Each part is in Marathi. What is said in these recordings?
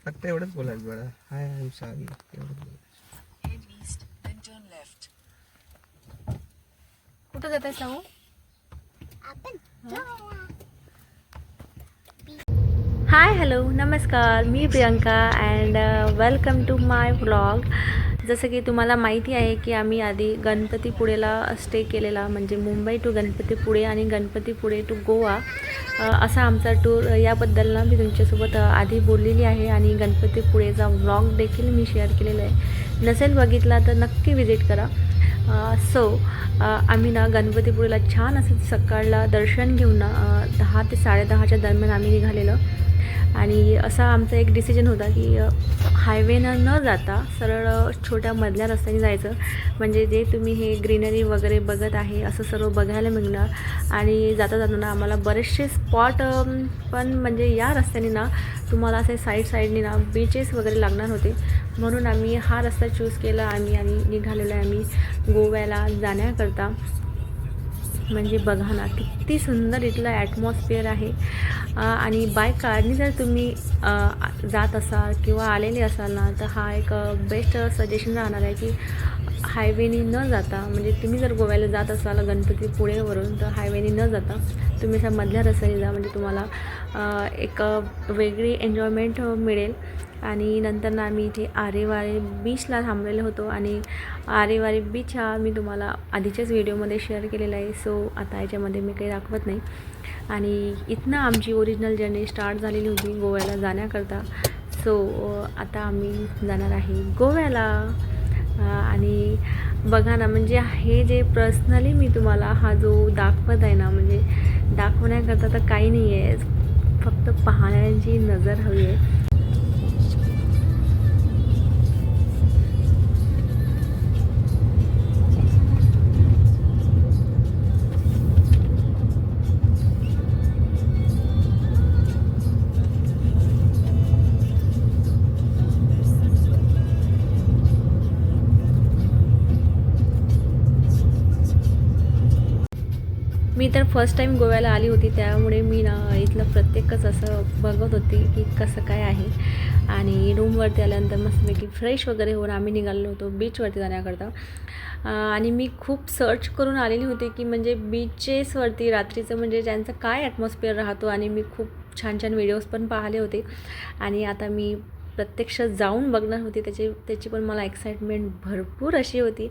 फक्त एवढंच बोलायचं बरं. हाय आय एम सॉरी एवढंच बोलायचं. कुठं जात आहे सांगू? हाय हॅलो नमस्कार, मी Priyanka and welcome to my vlog. जसं की तुम्हाला माहिती आहे की आम्ही आधी गणपतीपुळेला स्टे केलेला, म्हणजे मुंबई टू गणपतीपुळे आणि गणपतीपुळे टू गोवा असा आमचा टूर. याबद्दल ना मी तुमच्यासोबत आधी बोललेली आहे आणि गणपतीपुळेचा व्लॉग देखील मी शेअर केलेला आहे. नसेल बघितला तर नक्की विजिट करा. आम्ही ना गणपतीपुळेला छान असं सकाळला दर्शन घेऊन ना 10 ते 10:30च्या दरम्यान आम्ही निघालेलो. आणि असा आमचा एक डिसिजन होता की हायवेनं न जाता सरळ छोट्या मधल्या रस्त्याने जायचं, म्हणजे जे तुम्ही हे ग्रीनरी वगैरे बघत आहे असं सर्व बघायला मिळणार. आणि जाता जाताना आम्हाला बरेचसे स्पॉट पण म्हणजे या रस्त्याने ना तुम्हाला असे साईडने ना बीचेस वगैरे लागणार होते, म्हणून आम्ही हा रस्ता चूज केला आणि निघालेलो आहे आम्ही गोव्याला जाण्याकरता. म्हणजे बघा ना किती सुंदर इथलं ॲटमॉस्फिअर आहे. आणि बाय कारने जर तुम्ही जात असाल किंवा आलेले असाल ना, तर हा एक बेस्ट सजेशन राहणार आहे की हायवेने न जाता, म्हणजे तुम्ही जर गोव्याला जात असाल गणपतीपुळेवरून, तर हायवेने न जाता तुम्ही असा मधल्या रस्त्याने जा, म्हणजे तुम्हाला एक वेगळी एन्जॉयमेंट मिळेल. आणि नंतर ना आम्ही इथे आरेवारे बीचला थांबलेलो होतो आणि आरेवारे बीच हा मी तुम्हाला आधीच्याच व्हिडिओमध्ये शेअर केलेला आहे, सो आता याच्यामध्ये मी काही दाखवत नाही. आणि इथनं आमची ओरिजिनल जर्नी स्टार्ट झालेली होती गोव्याला जाण्याकरता. सो आता आम्ही जाणार आहे गोव्याला. आणि बघा ना, म्हणजे हे जे पर्सनली मी तुम्हाला हा जो दाखवत आहे ना, म्हणजे दाखवण्याकरता तर काही नाही आहे, फक्त पाहण्याची नजर हवी आहे. मी तर फर्स्ट टाईम गोव्याला आली होती, त्यामुळे मी ना इथलं प्रत्येकच असं बघत होती की कसं काय आहे. आणि रूमवरती आल्यानंतर मस्तपैकी फ्रेश वगैरे होऊन आम्ही निघालेलो होतो बीचवरती जाण्याकरता. आणि मी खूप सर्च करून आलेली होती की म्हणजे बीचेसवरती रात्रीचं म्हणजे त्यांचं काय ॲटमॉस्फिअर राहतो, आणि मी खूप छान व्हिडिओज पण पाहिले होते. आणि आता मी प्रत्यक्ष जाऊन बघणार होती, त्याची पण मला एक्साइटमेंट भरपूर अशी होती.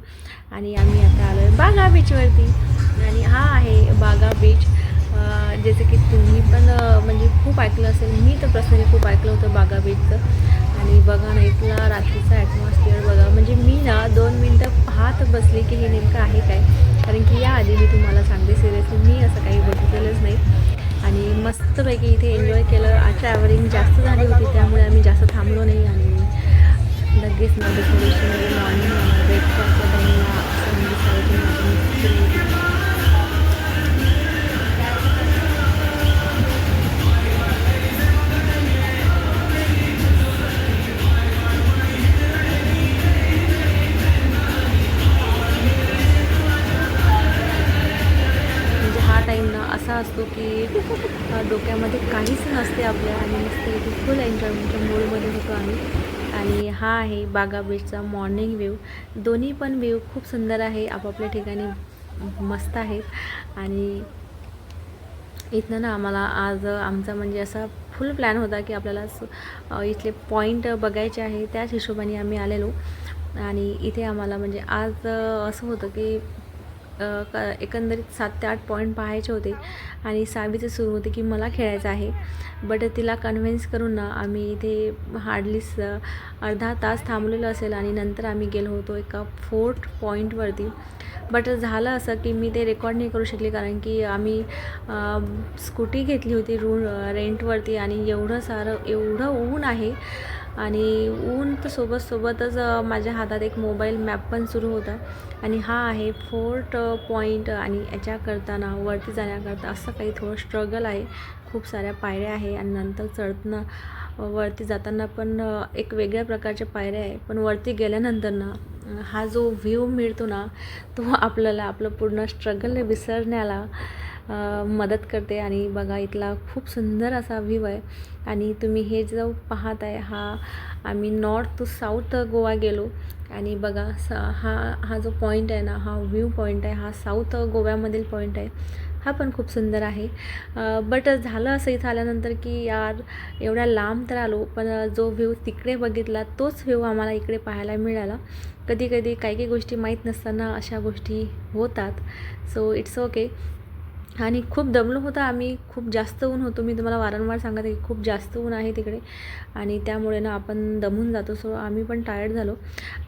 आणि आम्ही आता आलो आहे बागा बीचवरती. आणि हा आहे बागा बीच. जसं की तुम्ही पण म्हणजे खूप ऐकलं असेल, मी तर पर्सनली खूप ऐकलं होतं बागा बीचचं. आणि बघा ना इथला रात्रीचा ॲटमॉस्फिअर बघा, म्हणजे मी ना 2 मिनटं पाहत बसली की हे नेमकं आहे काय, कारण की याआधी मी तुम्हाला सांगते सिरियसली मी असं काही बघितलेलंच नाही. आणि मस्तपैकी इथे एन्जॉय केलं. ट्रॅव्हलिंग जास्त झाली होती त्यामुळे आम्ही जास्त थांबलो नाही. आणि लगेच ना थोडीशी म्हणजे मॉर्निंग ब्रेकफास्टच्या टाईमला असं म्हणजे 3:30 वाजता टाईम ना असा असतो की डोक्यामध्ये काहीच नसते आपल्या, आणि मस्त इथे फुल एन्जॉयमेंटच्या मूडमध्ये होतो आम्ही. आणि हा आहे बागा बीचचा मॉर्निंग व्ह्यू. दोन्ही पण व्ह्यू खूप सुंदर आहे, आपापल्या ठिकाणी मस्त आहेत. आणि इथनं ना आम्हाला आज आमचा म्हणजे असा फुल प्लॅन होता की आपल्याला इथले पॉईंट बघायचे आहे, त्याच हिशोबाने आम्ही आलेलो. आणि इथे आम्हाला म्हणजे आज असं होतं की एकंदरीत 7 ते 8 पॉईंट पाहायचे होते. आणि सावीचं सुरू होते की मला खेळायचं आहे, बट तिला कन्व्हिन्स करून ना आम्ही इथे हार्डली अर्धा तास थांबलेलो असेल. आणि नंतर आम्ही गेलो होतो एका 4th पॉईंटवरती. बट झालं असं की मी ते रेकॉर्ड नाही करू शकले, कारण की आम्ही स्कूटी घेतली होती रेंटवरती. आणि एवढं ऊन आहे, आणि ऊन तर सोबतच माझ्या हातात एक मोबाईल मॅप पण सुरू होता. आणि हा आहे 4th पॉईंट. आणि याच्याकरता ना वरती जाण्याकरता असं काही थोडं स्ट्रगल आहे, खूप साऱ्या पायऱ्या आहे. आणि नंतर चढताना वरती जाताना पण एक वेगळ्या प्रकारच्या पायऱ्या आहे, पण वरती गेल्यानंतर ना हा जो व्ह्यू मिळतो ना, तो आपल्याला आपलं पूर्ण स्ट्रगल विसरण्याला मदत करते. आणि बघा इथला खूप सुंदर असा व्ह्यू आहे. आणि तुम्ही हे जो पाहत आहे हा आम्ही नॉर्थ टू साऊथ गोवा गेलो. आणि बघा हा जो पॉईंट आहे ना, हा व्ह्यू पॉईंट आहे, हा साऊथ गोव्यामधील पॉईंट आहे. हा पण खूप सुंदर आहे. बट झालं असं इथं आल्यानंतर की यार एवढ्या लांब तर आलो, पण जो व्ह्यू तिकडे बघितला तोच व्ह्यू आम्हाला इकडे पाहायला मिळाला. कधी कधी काही गोष्टी माहीत नसताना अशा गोष्टी होतात. So it's okay. आणि खूप दमलो होता आम्ही, खूप जास्त ऊन होतो. मी तुम्हाला वारंवार सांगत आहे की खूप जास्त ऊन आहे तिकडे आणि त्यामुळे ना आपण दमून जातो. सो आम्ही पण टायर्ड झालो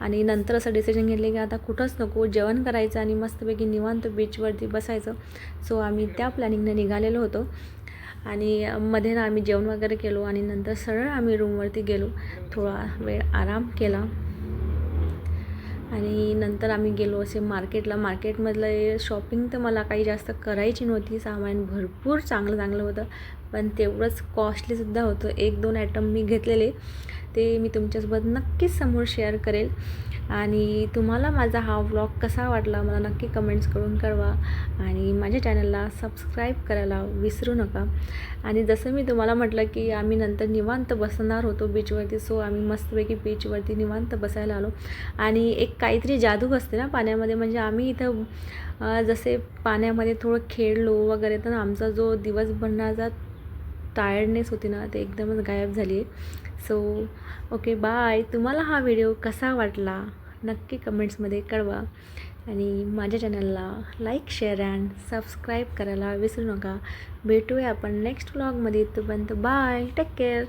आणि नंतर असं डिसिजन घेतले की आता कुठंच नको, जेवण करायचं आणि मस्तपैकी निवांत बीचवरती बसायचं. सो आम्ही त्या प्लॅनिंगने निघालेलो होतो. आणि मध्ये ना आम्ही जेवण वगैरे केलो आणि नंतर सरळ आम्ही रूमवरती गेलो, थोडा वेळ आराम केला. आणि नंतर आम्ही गेलो असे मार्केटमधलं शॉपिंग तर मला काही जास्त करायची नव्हती. सामान भरपूर चांगलं होतं, पण तेवढंच कॉस्टलीसुद्धा होतं. 1-2 आयटम मी घेतलेले, ते मी तुमच्यासोबत नक्कीच समोर शेअर करेल. आणि तुम्हाला माझा हा व्लॉग कसा वाटला मला नक्की कमेंट्स करून कळवा. आणि माझ्या चॅनलला सबस्क्राईब करायला विसरू नका. आणि जसं मी तुम्हाला म्हटलं की आम्ही नंतर निवांत बसणार होतो बीचवरती. सो आम्ही मस्तपैकी बीचवरती निवांत बसायला आलो. आणि एक काहीतरी जादू असते ना पाण्यामध्ये. म्हणजे आम्ही इथं जसे पाण्यामध्ये थोडं खेळलो वगैरे, तर आमचा जो दिवसभराचा टायर्डनेस होती ना, ते एकदमच गायब झाली आहे. So okay, bye. तुम्हाला हा व्हिडिओ कसा वाटला नक्की कमेंट्समध्ये कळवा. आणि माझ्या चॅनलला लाईक, शेअर अँड सबस्क्राईब करायला विसरू नका. भेटूया आपण नेक्स्ट व्लॉगमध्ये. तोपर्यंत बाय, टेक केअर.